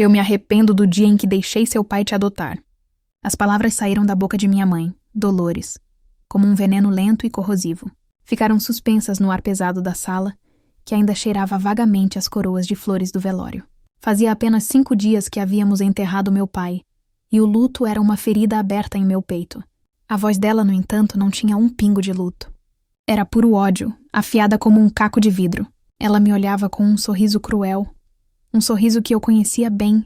Eu me arrependo do dia em que deixei seu pai te adotar. As palavras saíram da boca de minha mãe, Dolores, como um veneno lento e corrosivo. Ficaram suspensas no ar pesado da sala, que ainda cheirava vagamente as coroas de flores do velório. Fazia apenas 5 dias que havíamos enterrado meu pai, e o luto era uma ferida aberta em meu peito. A voz dela, no entanto, não tinha um pingo de luto. Era puro ódio, afiada como um caco de vidro. Ela me olhava com um sorriso cruel, um sorriso que eu conhecia bem,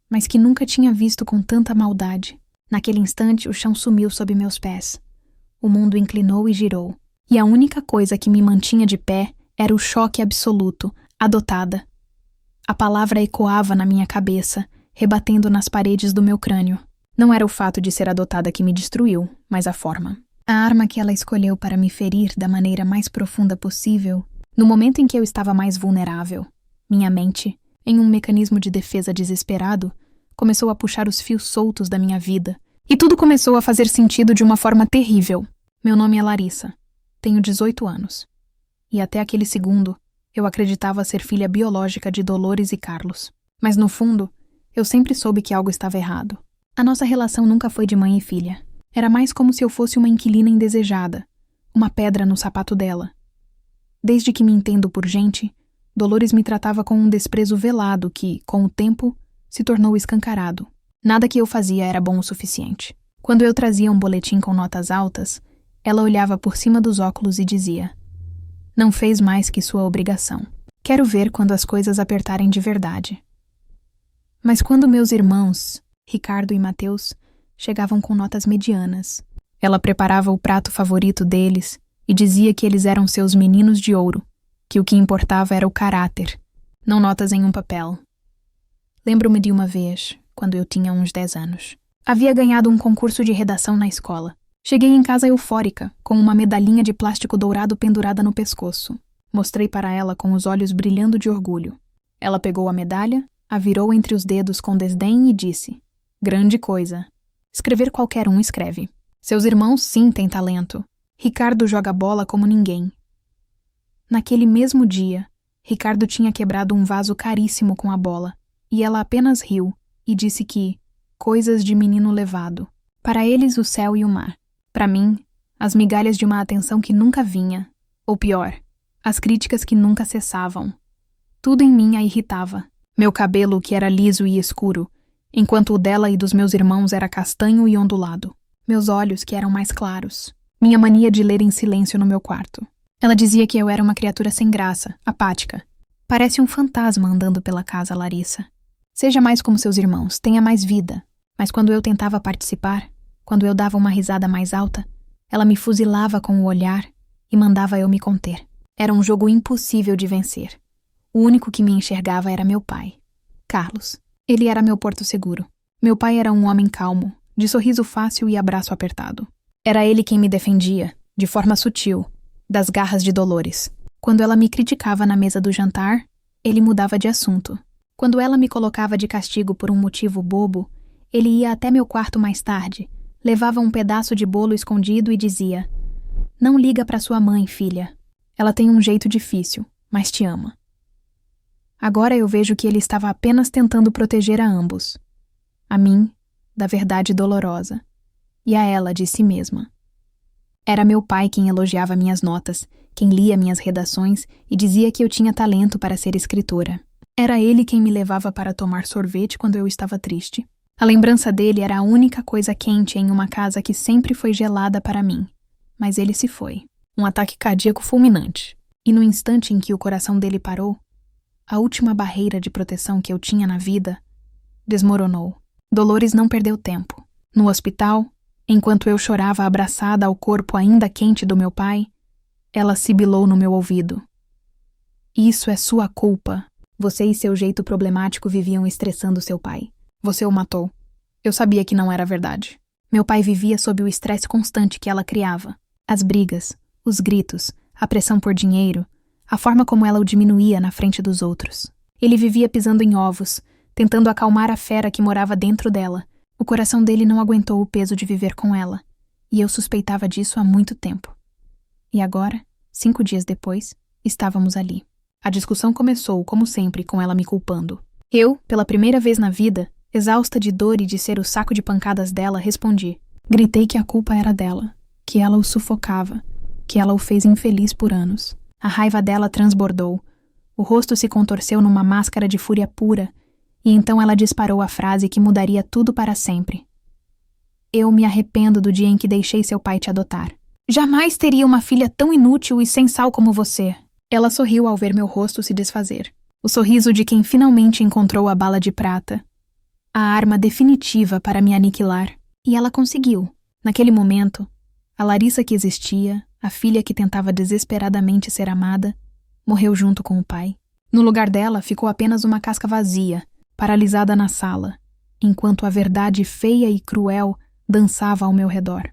mas que nunca tinha visto com tanta maldade. Naquele instante, o chão sumiu sob meus pés. O mundo inclinou e girou, e a única coisa que me mantinha de pé era o choque absoluto, adotada. A palavra ecoava na minha cabeça, rebatendo nas paredes do meu crânio. Não era o fato de ser adotada que me destruiu, mas a forma. A arma que ela escolheu para me ferir da maneira mais profunda possível, no momento em que eu estava mais vulnerável. Minha mente, em um mecanismo de defesa desesperado, começou a puxar os fios soltos da minha vida. E tudo começou a fazer sentido de uma forma terrível. Meu nome é Larissa. Tenho 18 anos. E até aquele segundo, eu acreditava ser filha biológica de Dolores e Carlos. Mas no fundo, eu sempre soube que algo estava errado. A nossa relação nunca foi de mãe e filha. Era mais como se eu fosse uma inquilina indesejada, uma pedra no sapato dela. Desde que me entendo por gente, Dolores me tratava com um desprezo velado que, com o tempo, se tornou escancarado. Nada que eu fazia era bom o suficiente. Quando eu trazia um boletim com notas altas, ela olhava por cima dos óculos e dizia: "Não fez mais que sua obrigação. Quero ver quando as coisas apertarem de verdade." Mas quando meus irmãos, Ricardo e Mateus, chegavam com notas medianas, ela preparava o prato favorito deles e dizia que eles eram seus meninos de ouro, que o que importava era o caráter, não notas em um papel. Lembro-me de uma vez, quando eu tinha uns 10 anos. Havia ganhado um concurso de redação na escola. Cheguei em casa eufórica, com uma medalhinha de plástico dourado pendurada no pescoço. Mostrei para ela com os olhos brilhando de orgulho. Ela pegou a medalha, a virou entre os dedos com desdém e disse: "Grande coisa. Escrever qualquer um escreve. Seus irmãos sim têm talento. Ricardo joga bola como ninguém." Naquele mesmo dia, Ricardo tinha quebrado um vaso caríssimo com a bola, e ela apenas riu e disse que coisas de menino levado. Para eles, o céu e o mar. Para mim, as migalhas de uma atenção que nunca vinha. Ou pior, as críticas que nunca cessavam. Tudo em mim a irritava. Meu cabelo, que era liso e escuro, enquanto o dela e dos meus irmãos era castanho e ondulado. Meus olhos, que eram mais claros. Minha mania de ler em silêncio no meu quarto. Ela dizia que eu era uma criatura sem graça, apática. "Parece um fantasma andando pela casa, Larissa. Seja mais como seus irmãos, tenha mais vida." Mas quando eu tentava participar, quando eu dava uma risada mais alta, ela me fuzilava com o olhar e mandava eu me conter. Era um jogo impossível de vencer. O único que me enxergava era meu pai, Carlos. Ele era meu porto seguro. Meu pai era um homem calmo, de sorriso fácil e abraço apertado. Era ele quem me defendia, de forma sutil, das garras de Dolores. Quando ela me criticava na mesa do jantar, ele mudava de assunto. Quando ela me colocava de castigo por um motivo bobo, ele ia até meu quarto mais tarde, levava um pedaço de bolo escondido e dizia: "Não liga para sua mãe, filha. Ela tem um jeito difícil, mas te ama." Agora eu vejo que ele estava apenas tentando proteger a ambos. A mim, da verdade dolorosa, e a ela de si mesma. Era meu pai quem elogiava minhas notas, quem lia minhas redações e dizia que eu tinha talento para ser escritora. Era ele quem me levava para tomar sorvete quando eu estava triste. A lembrança dele era a única coisa quente em uma casa que sempre foi gelada para mim. Mas ele se foi. Um ataque cardíaco fulminante. E no instante em que o coração dele parou, a última barreira de proteção que eu tinha na vida desmoronou. Dolores não perdeu tempo. No hospital, enquanto eu chorava abraçada ao corpo ainda quente do meu pai, ela sibilou no meu ouvido: "Isso é sua culpa. Você e seu jeito problemático viviam estressando seu pai. Você o matou." Eu sabia que não era verdade. Meu pai vivia sob o estresse constante que ela criava. As brigas, os gritos, a pressão por dinheiro, a forma como ela o diminuía na frente dos outros. Ele vivia pisando em ovos, tentando acalmar a fera que morava dentro dela. O coração dele não aguentou o peso de viver com ela, e eu suspeitava disso há muito tempo. E agora, 5 dias depois, estávamos ali. A discussão começou, como sempre, com ela me culpando. Eu, pela primeira vez na vida, exausta de dor e de ser o saco de pancadas dela, respondi. Gritei que a culpa era dela, que ela o sufocava, que ela o fez infeliz por anos. A raiva dela transbordou. O rosto se contorceu numa máscara de fúria pura, e então ela disparou a frase que mudaria tudo para sempre. Eu me arrependo do dia em que deixei seu pai te adotar. Jamais teria uma filha tão inútil e sem sal como você. Ela sorriu ao ver meu rosto se desfazer. O sorriso de quem finalmente encontrou a bala de prata. A arma definitiva para me aniquilar. E ela conseguiu. Naquele momento, a Larissa que existia, a filha que tentava desesperadamente ser amada, morreu junto com o pai. No lugar dela ficou apenas uma casca vazia, paralisada na sala, enquanto a verdade feia e cruel dançava ao meu redor.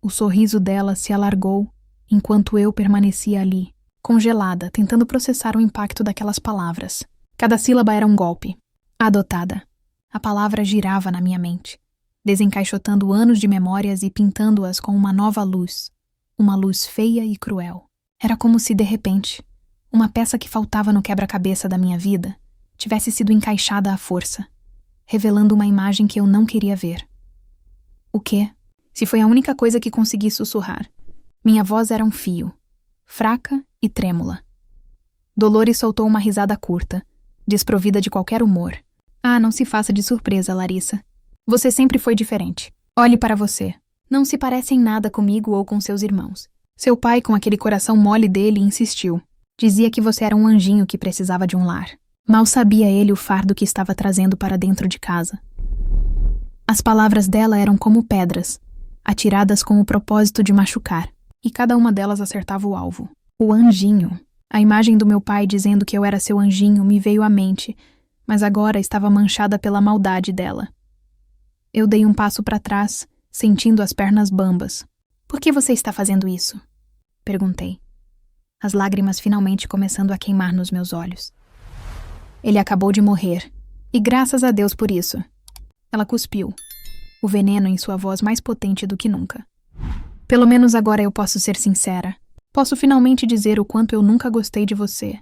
O sorriso dela se alargou enquanto eu permanecia ali, congelada, tentando processar o impacto daquelas palavras. Cada sílaba era um golpe. Adotada. A palavra girava na minha mente, desencaixotando anos de memórias e pintando-as com uma nova luz. Uma luz feia e cruel. Era como se, de repente, uma peça que faltava no quebra-cabeça da minha vida tivesse sido encaixada à força, revelando uma imagem que eu não queria ver. O quê? Se foi a única coisa que consegui sussurrar. Minha voz era um fio, fraca e trêmula. Dolores soltou uma risada curta, desprovida de qualquer humor. Ah, não se faça de surpresa, Larissa. Você sempre foi diferente. Olhe para você. Não se parece em nada comigo ou com seus irmãos. Seu pai, com aquele coração mole dele, insistiu. Dizia que você era um anjinho que precisava de um lar. Mal sabia ele o fardo que estava trazendo para dentro de casa. As palavras dela eram como pedras, atiradas com o propósito de machucar, e cada uma delas acertava o alvo. O anjinho. A imagem do meu pai dizendo que eu era seu anjinho me veio à mente, mas agora estava manchada pela maldade dela. Eu dei um passo para trás, sentindo as pernas bambas. Por que você está fazendo isso? Perguntei. As lágrimas finalmente começando a queimar nos meus olhos. Ele acabou de morrer, e graças a Deus por isso. Ela cuspiu, o veneno em sua voz mais potente do que nunca. Pelo menos agora eu posso ser sincera. Posso finalmente dizer o quanto eu nunca gostei de você.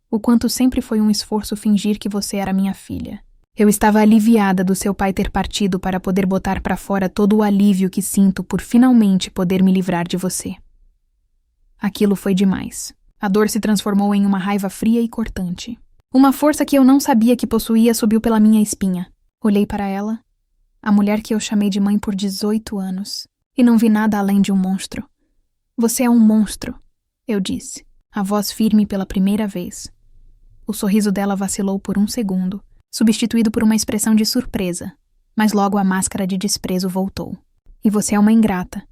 O quanto sempre foi um esforço fingir que você era minha filha. Eu estava aliviada do seu pai ter partido para poder botar para fora todo o alívio que sinto por finalmente poder me livrar de você. Aquilo foi demais. A dor se transformou em uma raiva fria e cortante. Uma força que eu não sabia que possuía subiu pela minha espinha. Olhei para ela, a mulher que eu chamei de mãe por 18 anos, e não vi nada além de um monstro. Você é um monstro, eu disse, a voz firme pela primeira vez. O sorriso dela vacilou por um segundo, substituído por uma expressão de surpresa, mas logo a máscara de desprezo voltou. E você é uma ingrata.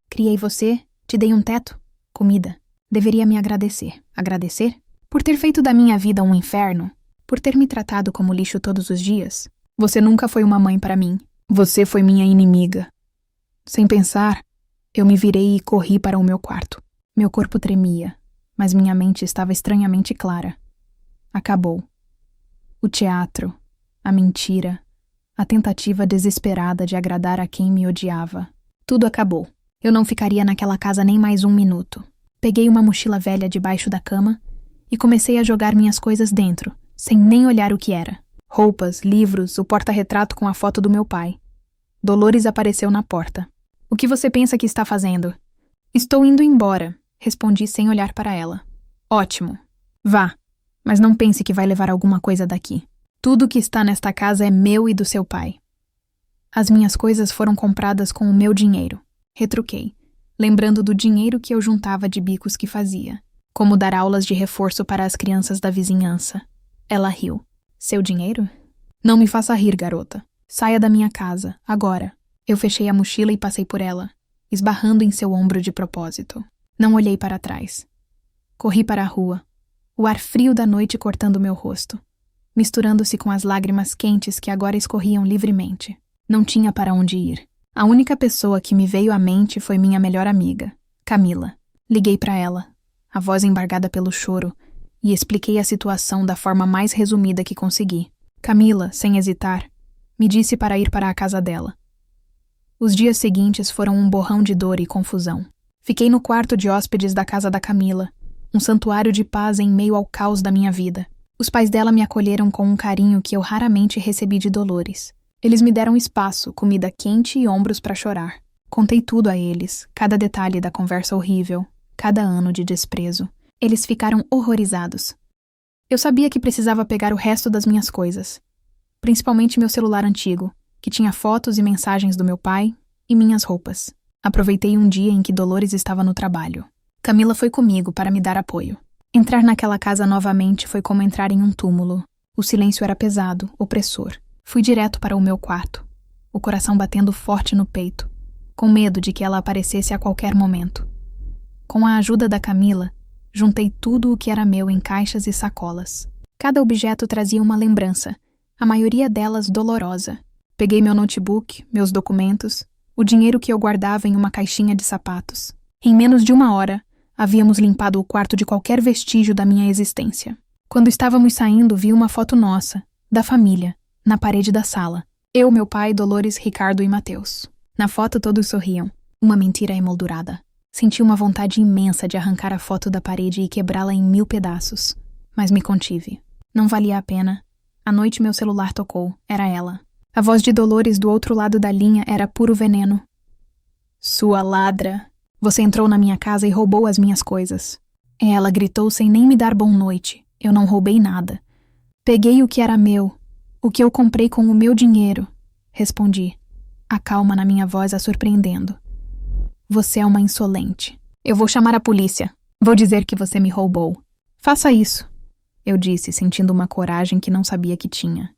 Criei você, te dei um teto, comida. Deveria me agradecer. Agradecer? Por ter feito da minha vida um inferno? Por ter me tratado como lixo todos os dias? Você nunca foi uma mãe para mim. Você foi minha inimiga. Sem pensar, eu me virei e corri para o meu quarto. Meu corpo tremia, mas minha mente estava estranhamente clara. Acabou. O teatro, a mentira, a tentativa desesperada de agradar a quem me odiava. Tudo acabou. Eu não ficaria naquela casa nem mais um minuto. Peguei uma mochila velha debaixo da cama e comecei a jogar minhas coisas dentro, sem nem olhar o que era. Roupas, livros, o porta-retrato com a foto do meu pai. Dolores apareceu na porta. O que você pensa que está fazendo? Estou indo embora, respondi sem olhar para ela. Ótimo. Vá, mas não pense que vai levar alguma coisa daqui. Tudo que está nesta casa é meu e do seu pai. As minhas coisas foram compradas com o meu dinheiro. Retruquei, lembrando do dinheiro que eu juntava de bicos que fazia. Como dar aulas de reforço para as crianças da vizinhança. Ela riu. Seu dinheiro? Não me faça rir, garota. Saia da minha casa, agora. Eu fechei a mochila e passei por ela, esbarrando em seu ombro de propósito. Não olhei para trás. Corri para a rua, o ar frio da noite cortando meu rosto, misturando-se com as lágrimas quentes que agora escorriam livremente. Não tinha para onde ir. A única pessoa que me veio à mente foi minha melhor amiga, Camila. Liguei para ela, a voz embargada pelo choro, e expliquei a situação da forma mais resumida que consegui. Camila, sem hesitar, me disse para ir para a casa dela. Os dias seguintes foram um borrão de dor e confusão. Fiquei no quarto de hóspedes da casa da Camila, um santuário de paz em meio ao caos da minha vida. Os pais dela me acolheram com um carinho que eu raramente recebi de Dolores. Eles me deram espaço, comida quente e ombros para chorar. Contei tudo a eles, cada detalhe da conversa horrível, cada ano de desprezo. Eles ficaram horrorizados. Eu sabia que precisava pegar o resto das minhas coisas, principalmente meu celular antigo, que tinha fotos e mensagens do meu pai, e minhas roupas. Aproveitei um dia em que Dolores estava no trabalho. Camila foi comigo para me dar apoio. Entrar naquela casa novamente foi como entrar em um túmulo. O silêncio era pesado, opressor. Fui direto para o meu quarto, o coração batendo forte no peito, com medo de que ela aparecesse a qualquer momento. Com a ajuda da Camila, juntei tudo o que era meu em caixas e sacolas. Cada objeto trazia uma lembrança, a maioria delas dolorosa. Peguei meu notebook, meus documentos, o dinheiro que eu guardava em uma caixinha de sapatos. Em menos de 1 hora, havíamos limpado o quarto de qualquer vestígio da minha existência. Quando estávamos saindo, vi uma foto nossa, da família, na parede da sala. Eu, meu pai, Dolores, Ricardo e Mateus. Na foto todos sorriam. Uma mentira emoldurada. Senti uma vontade imensa de arrancar a foto da parede e quebrá-la em 1000 pedaços. Mas me contive. Não valia a pena. À noite meu celular tocou. Era ela. A voz de Dolores do outro lado da linha era puro veneno. Sua ladra! Você entrou na minha casa e roubou as minhas coisas. Ela gritou sem nem me dar boa noite. Eu não roubei nada. Peguei o que era meu. O que eu comprei com o meu dinheiro. Respondi, a calma na minha voz a surpreendendo. Você é uma insolente. Eu vou chamar a polícia. Vou dizer que você me roubou. Faça isso, eu disse, sentindo uma coragem que não sabia que tinha.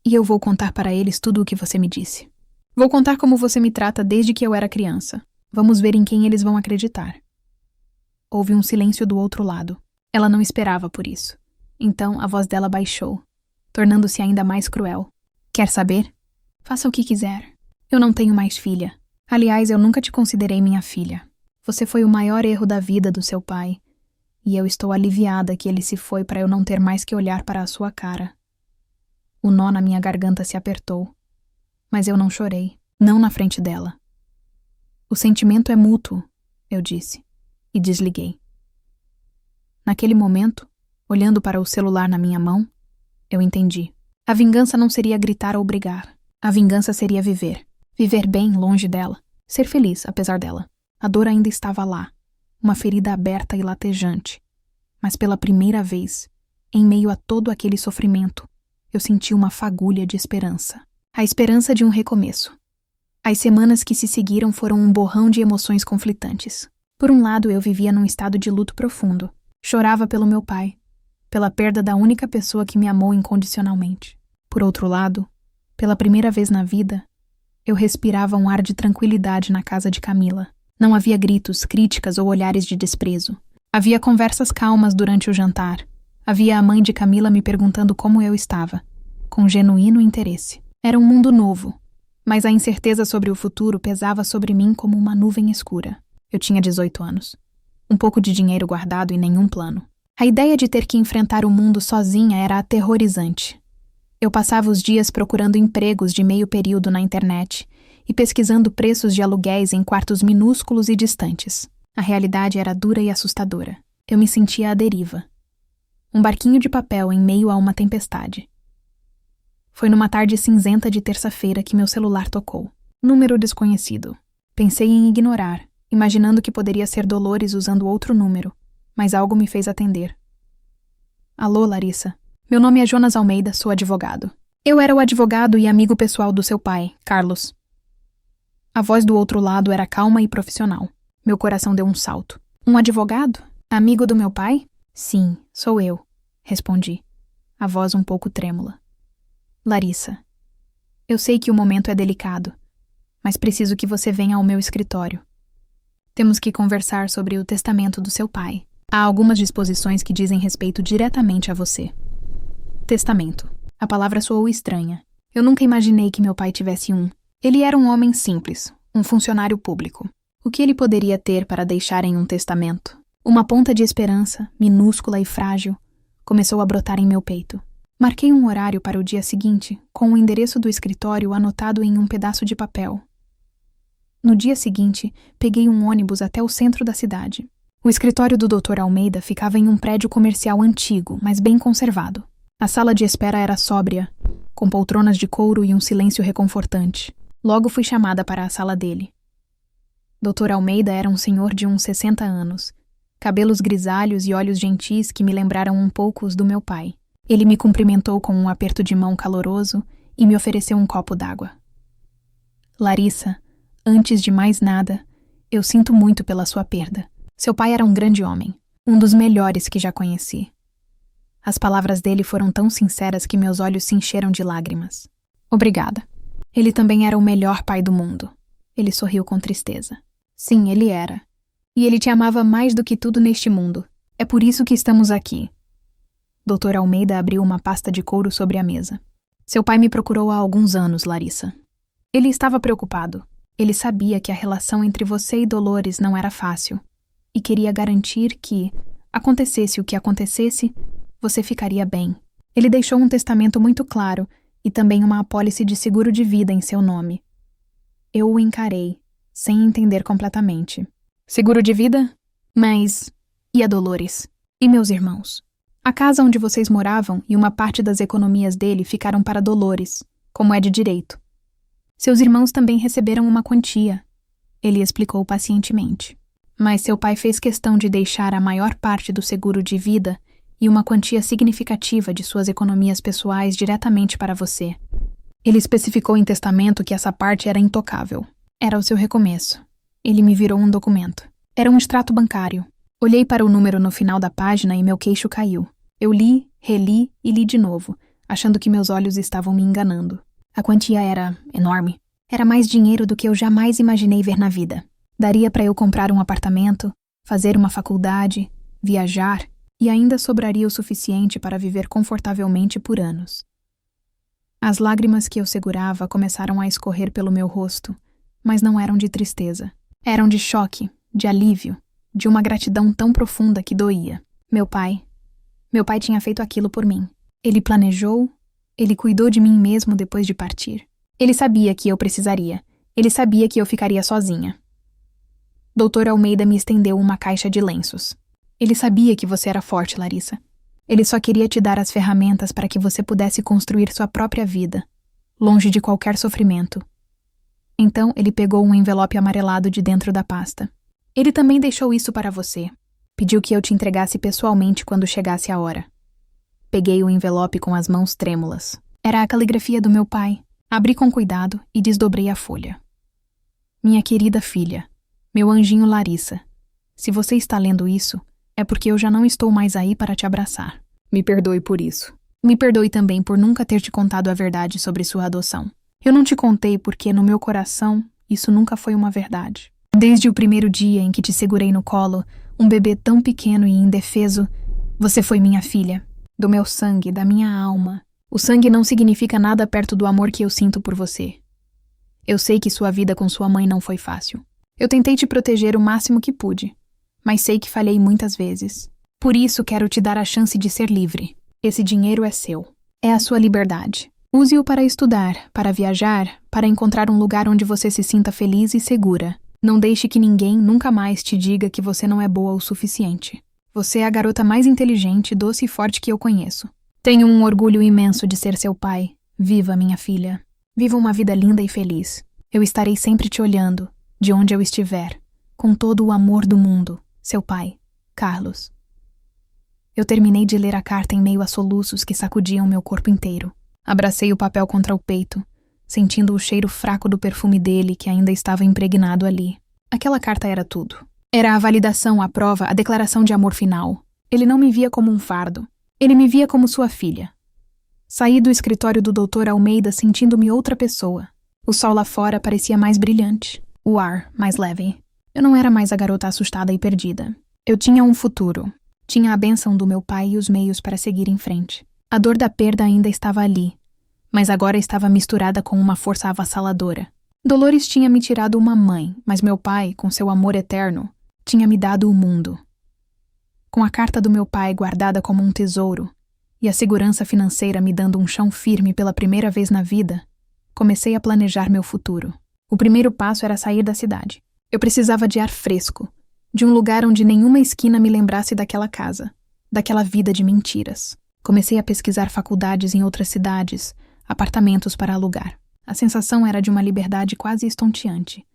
E eu vou contar para eles tudo o que você me disse. Vou contar como você me trata desde que eu era criança. Vamos ver em quem eles vão acreditar. Houve um silêncio do outro lado. Ela não esperava por isso. Então a voz dela baixou, tornando-se ainda mais cruel. Quer saber? Faça o que quiser. Eu não tenho mais filha. Aliás, eu nunca te considerei minha filha. Você foi o maior erro da vida do seu pai. E eu estou aliviada que ele se foi para eu não ter mais que olhar para a sua cara. O nó na minha garganta se apertou. Mas eu não chorei, não na frente dela. O sentimento é mútuo, eu disse, e desliguei. Naquele momento, olhando para o celular na minha mão, eu entendi. A vingança não seria gritar ou brigar. A vingança seria viver. Viver bem longe dela. Ser feliz, apesar dela. A dor ainda estava lá. Uma ferida aberta e latejante. Mas pela primeira vez, em meio a todo aquele sofrimento, eu senti uma fagulha de esperança. A esperança de um recomeço. As semanas que se seguiram foram um borrão de emoções conflitantes. Por um lado, eu vivia num estado de luto profundo. Chorava pelo meu pai, pela perda da única pessoa que me amou incondicionalmente. Por outro lado, pela primeira vez na vida, eu respirava um ar de tranquilidade na casa de Camila. Não havia gritos, críticas ou olhares de desprezo. Havia conversas calmas durante o jantar. Havia a mãe de Camila me perguntando como eu estava, com genuíno interesse. Era um mundo novo, mas a incerteza sobre o futuro pesava sobre mim como uma nuvem escura. Eu tinha 18 anos. Um pouco de dinheiro guardado e nenhum plano. A ideia de ter que enfrentar o mundo sozinha era aterrorizante. Eu passava os dias procurando empregos de meio período na internet e pesquisando preços de aluguéis em quartos minúsculos e distantes. A realidade era dura e assustadora. Eu me sentia à deriva. Um barquinho de papel em meio a uma tempestade. Foi numa tarde cinzenta de terça-feira que meu celular tocou. Número desconhecido. Pensei em ignorar, imaginando que poderia ser Dolores usando outro número, mas algo me fez atender. Alô, Larissa. Meu nome é Jonas Almeida, sou advogado. Eu era o advogado e amigo pessoal do seu pai, Carlos. A voz do outro lado era calma e profissional. Meu coração deu um salto. Um advogado? Amigo do meu pai? Sim, sou eu, respondi, a voz um pouco trêmula. Larissa, eu sei que o momento é delicado, mas preciso que você venha ao meu escritório. Temos que conversar sobre o testamento do seu pai. Há algumas disposições que dizem respeito diretamente a você. Testamento. A palavra soou estranha. Eu nunca imaginei que meu pai tivesse um. Ele era um homem simples, um funcionário público. O que ele poderia ter para deixar em um testamento? Uma ponta de esperança, minúscula e frágil, começou a brotar em meu peito. Marquei um horário para o dia seguinte, com o endereço do escritório anotado em um pedaço de papel. No dia seguinte, peguei um ônibus até o centro da cidade. O escritório do Dr. Almeida ficava em um prédio comercial antigo, mas bem conservado. A sala de espera era sóbria, com poltronas de couro e um silêncio reconfortante. Logo fui chamada para a sala dele. Dr. Almeida era um senhor de uns 60 anos, cabelos grisalhos e olhos gentis que me lembraram um pouco os do meu pai. Ele me cumprimentou com um aperto de mão caloroso e me ofereceu um copo d'água. Larissa, antes de mais nada, eu sinto muito pela sua perda. Seu pai era um grande homem, um dos melhores que já conheci. As palavras dele foram tão sinceras que meus olhos se encheram de lágrimas. Obrigada. Ele também era o melhor pai do mundo. Ele sorriu com tristeza. Sim, ele era. E ele te amava mais do que tudo neste mundo. É por isso que estamos aqui. Dr. Almeida abriu uma pasta de couro sobre a mesa. Seu pai me procurou há alguns anos, Larissa. Ele estava preocupado. Ele sabia que a relação entre você e Dolores não era fácil. E queria garantir que, acontecesse o que acontecesse, você ficaria bem. Ele deixou um testamento muito claro e também uma apólice de seguro de vida em seu nome. Eu o encarei, sem entender completamente. Seguro de vida? Mas... e a Dolores? E meus irmãos? A casa onde vocês moravam e uma parte das economias dele ficaram para Dolores, como é de direito. Seus irmãos também receberam uma quantia, ele explicou pacientemente. Mas seu pai fez questão de deixar a maior parte do seguro de vida e uma quantia significativa de suas economias pessoais diretamente para você. Ele especificou em testamento que essa parte era intocável. Era o seu recomeço. Ele me virou um documento. Era um extrato bancário. Olhei para o número no final da página e meu queixo caiu. Eu li, reli e li de novo, achando que meus olhos estavam me enganando. A quantia era enorme. Era mais dinheiro do que eu jamais imaginei ver na vida. Daria para eu comprar um apartamento, fazer uma faculdade, viajar, e ainda sobraria o suficiente para viver confortavelmente por anos. As lágrimas que eu segurava começaram a escorrer pelo meu rosto, mas não eram de tristeza. Eram de choque, de alívio, de uma gratidão tão profunda que doía. Meu pai tinha feito aquilo por mim. Ele planejou, ele cuidou de mim mesmo depois de partir. Ele sabia que eu precisaria. Ele sabia que eu ficaria sozinha. Dr. Almeida me estendeu uma caixa de lenços. Ele sabia que você era forte, Larissa. Ele só queria te dar as ferramentas para que você pudesse construir sua própria vida, longe de qualquer sofrimento. Então, ele pegou um envelope amarelado de dentro da pasta. Ele também deixou isso para você. Pediu que eu te entregasse pessoalmente quando chegasse a hora. Peguei o envelope com as mãos trêmulas. Era a caligrafia do meu pai. Abri com cuidado e desdobrei a folha. Minha querida filha, meu anjinho Larissa, se você está lendo isso, é porque eu já não estou mais aí para te abraçar. Me perdoe por isso. Me perdoe também por nunca ter te contado a verdade sobre sua adoção. Eu não te contei porque, no meu coração, isso nunca foi uma verdade. Desde o primeiro dia em que te segurei no colo, um bebê tão pequeno e indefeso, você foi minha filha, do meu sangue, da minha alma. O sangue não significa nada perto do amor que eu sinto por você. Eu sei que sua vida com sua mãe não foi fácil. Eu tentei te proteger o máximo que pude, mas sei que falhei muitas vezes. Por isso quero te dar a chance de ser livre. Esse dinheiro é seu. É a sua liberdade. Use-o para estudar, para viajar, para encontrar um lugar onde você se sinta feliz e segura. Não deixe que ninguém nunca mais te diga que você não é boa o suficiente. Você é a garota mais inteligente, doce e forte que eu conheço. Tenho um orgulho imenso de ser seu pai. Viva, minha filha. Viva uma vida linda e feliz. Eu estarei sempre te olhando, de onde eu estiver, com todo o amor do mundo. Seu pai, Carlos. Eu terminei de ler a carta em meio a soluços que sacudiam meu corpo inteiro. Abracei o papel contra o peito, sentindo o cheiro fraco do perfume dele que ainda estava impregnado ali. Aquela carta era tudo. Era a validação, a prova, a declaração de amor final. Ele não me via como um fardo. Ele me via como sua filha. Saí do escritório do Dr. Almeida sentindo-me outra pessoa. O sol lá fora parecia mais brilhante. O ar mais leve. Eu não era mais a garota assustada e perdida. Eu tinha um futuro. Tinha a bênção do meu pai e os meios para seguir em frente. A dor da perda ainda estava ali, mas agora estava misturada com uma força avassaladora. Dolores tinha me tirado uma mãe, mas meu pai, com seu amor eterno, tinha me dado o mundo. Com a carta do meu pai guardada como um tesouro e a segurança financeira me dando um chão firme pela primeira vez na vida, comecei a planejar meu futuro. O primeiro passo era sair da cidade. Eu precisava de ar fresco, de um lugar onde nenhuma esquina me lembrasse daquela casa, daquela vida de mentiras. Comecei a pesquisar faculdades em outras cidades, apartamentos para alugar. A sensação era de uma liberdade quase estonteante,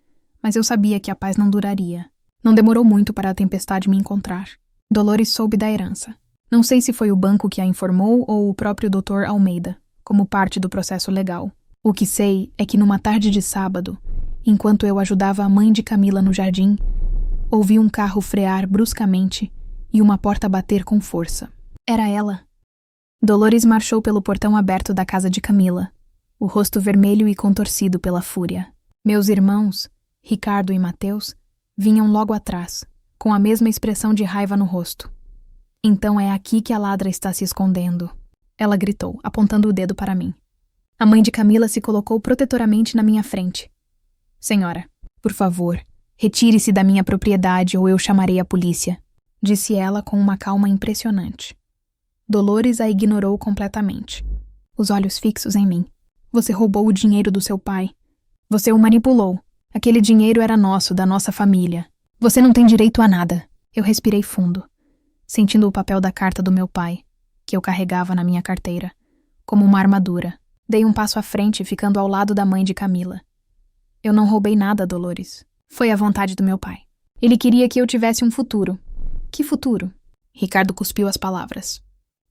mas eu sabia que a paz não duraria. Não demorou muito para a tempestade me encontrar. Dolores soube da herança. Não sei se foi o banco que a informou ou o próprio Dr. Almeida, como parte do processo legal. O que sei é que numa tarde de sábado, enquanto eu ajudava a mãe de Camila no jardim, ouvi um carro frear bruscamente e uma porta bater com força. Era ela. Dolores marchou pelo portão aberto da casa de Camila, o rosto vermelho e contorcido pela fúria. Meus irmãos, Ricardo e Mateus, vinham logo atrás, com a mesma expressão de raiva no rosto. Então é aqui que a ladra está se escondendo. Ela gritou, apontando o dedo para mim. A mãe de Camila se colocou protetoramente na minha frente. Senhora, por favor, retire-se da minha propriedade ou eu chamarei a polícia, disse ela com uma calma impressionante. Dolores a ignorou completamente, os olhos fixos em mim. Você roubou o dinheiro do seu pai. Você o manipulou. Aquele dinheiro era nosso, da nossa família. Você não tem direito a nada. Eu respirei fundo, sentindo o papel da carta do meu pai, que eu carregava na minha carteira, como uma armadura. Dei um passo à frente, ficando ao lado da mãe de Camila. Eu não roubei nada, Dolores. Foi a vontade do meu pai. Ele queria que eu tivesse um futuro. Que futuro? Ricardo cuspiu as palavras.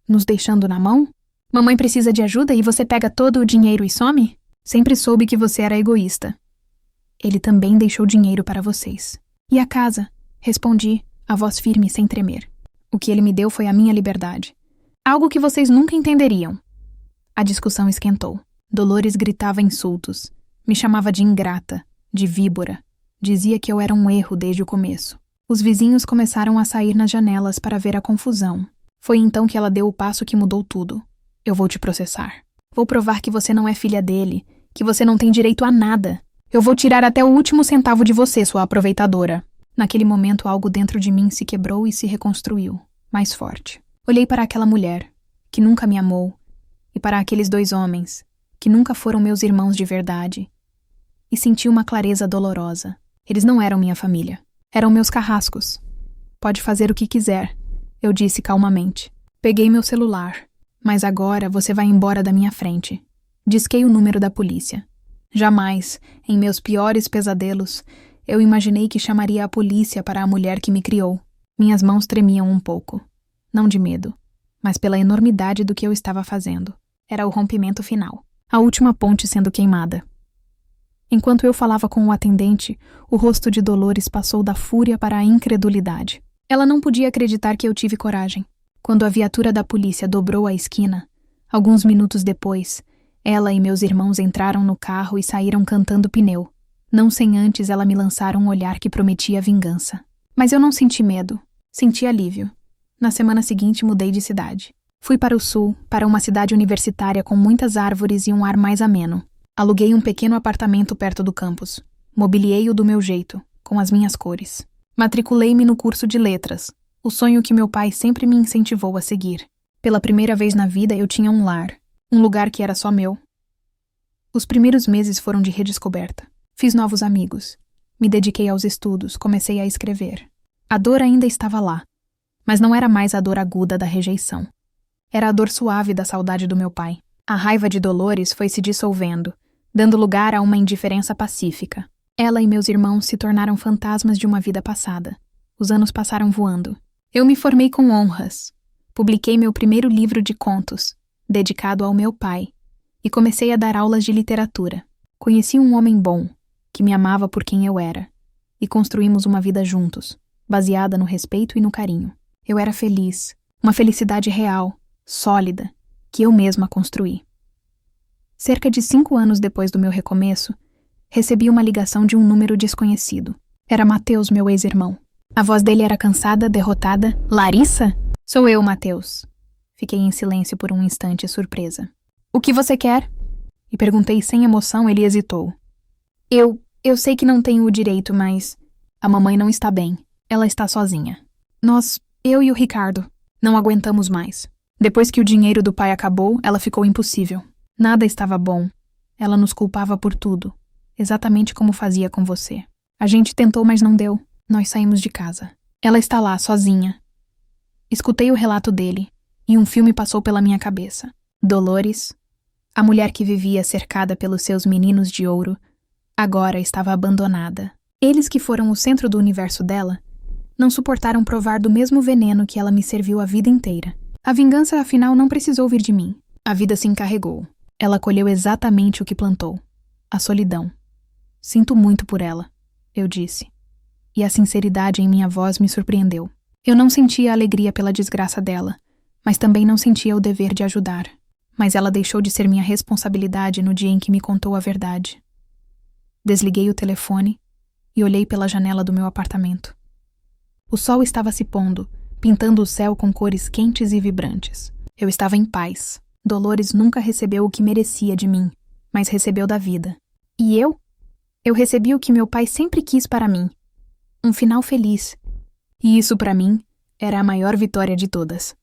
Nos deixando na mão? Mamãe precisa de ajuda e você pega todo o dinheiro e some? Sempre soube que você era egoísta. Ele também deixou dinheiro para vocês. E a casa? Respondi, a voz firme sem tremer. O que ele me deu foi a minha liberdade. Algo que vocês nunca entenderiam. A discussão esquentou. Dolores gritava insultos. Me chamava de ingrata, de víbora. Dizia que eu era um erro desde o começo. Os vizinhos começaram a sair nas janelas para ver a confusão. Foi então que ela deu o passo que mudou tudo. Eu vou te processar. Vou provar que você não é filha dele, que você não tem direito a nada. Eu vou tirar até o último centavo de você, sua aproveitadora. Naquele momento, algo dentro de mim se quebrou e se reconstruiu, mais forte. Olhei para aquela mulher, que nunca me amou, e para aqueles dois homens, que nunca foram meus irmãos de verdade, e senti uma clareza dolorosa. Eles não eram minha família. Eram meus carrascos. Pode fazer o que quiser, eu disse calmamente. Peguei meu celular. Mas agora você vai embora da minha frente. Disquei o número da polícia. Jamais, em meus piores pesadelos, eu imaginei que chamaria a polícia para a mulher que me criou. Minhas mãos tremiam um pouco. Não de medo, mas pela enormidade do que eu estava fazendo. Era o rompimento final. A última ponte sendo queimada. Enquanto eu falava com o atendente, o rosto de Dolores passou da fúria para a incredulidade. Ela não podia acreditar que eu tive coragem. Quando a viatura da polícia dobrou a esquina, alguns minutos depois, ela e meus irmãos entraram no carro e saíram cantando pneu. Não sem antes ela me lançar um olhar que prometia vingança. Mas eu não senti medo, senti alívio. Na semana seguinte mudei de cidade. Fui para o sul, para uma cidade universitária com muitas árvores e um ar mais ameno. Aluguei um pequeno apartamento perto do campus. Mobiliei-o do meu jeito, com as minhas cores. Matriculei-me no curso de letras, o sonho que meu pai sempre me incentivou a seguir. Pela primeira vez na vida eu tinha um lar, um lugar que era só meu. Os primeiros meses foram de redescoberta. Fiz novos amigos. Me dediquei aos estudos, comecei a escrever. A dor ainda estava lá, mas não era mais a dor aguda da rejeição. Era a dor suave da saudade do meu pai. A raiva de Dolores foi se dissolvendo, dando lugar a uma indiferença pacífica. Ela e meus irmãos se tornaram fantasmas de uma vida passada. Os anos passaram voando. Eu me formei com honras. Publiquei meu primeiro livro de contos, dedicado ao meu pai, e comecei a dar aulas de literatura. Conheci um homem bom, que me amava por quem eu era, e construímos uma vida juntos, baseada no respeito e no carinho. Eu era feliz, uma felicidade real, sólida, que eu mesma construí. Cerca de 5 anos depois do meu recomeço, recebi uma ligação de um número desconhecido. Era Mateus, meu ex-irmão. A voz dele era cansada, derrotada. Larissa? Sou eu, Mateus. Fiquei em silêncio por um instante, surpresa. O que você quer? E perguntei sem emoção, ele hesitou. Eu sei que não tenho o direito, mas... A mamãe não está bem. Ela está sozinha. Eu e o Ricardo, não aguentamos mais. Depois que o dinheiro do pai acabou, ela ficou impossível. Nada estava bom. Ela nos culpava por tudo. Exatamente como fazia com você. A gente tentou, mas não deu. Nós saímos de casa. Ela está lá, sozinha. Escutei o relato dele, e um filme passou pela minha cabeça. Dolores, a mulher que vivia cercada pelos seus meninos de ouro, agora estava abandonada. Eles que foram o centro do universo dela, não suportaram provar do mesmo veneno que ela me serviu a vida inteira. A vingança, afinal, não precisou vir de mim. A vida se encarregou. Ela colheu exatamente o que plantou. A solidão. Sinto muito por ela, eu disse. E a sinceridade em minha voz me surpreendeu. Eu não sentia alegria pela desgraça dela, mas também não sentia o dever de ajudar. Mas ela deixou de ser minha responsabilidade no dia em que me contou a verdade. Desliguei o telefone e olhei pela janela do meu apartamento. O sol estava se pondo, pintando o céu com cores quentes e vibrantes. Eu estava em paz. Dolores nunca recebeu o que merecia de mim, mas recebeu da vida. E eu? Eu recebi o que meu pai sempre quis para mim. Um final feliz. E isso, para mim, era a maior vitória de todas.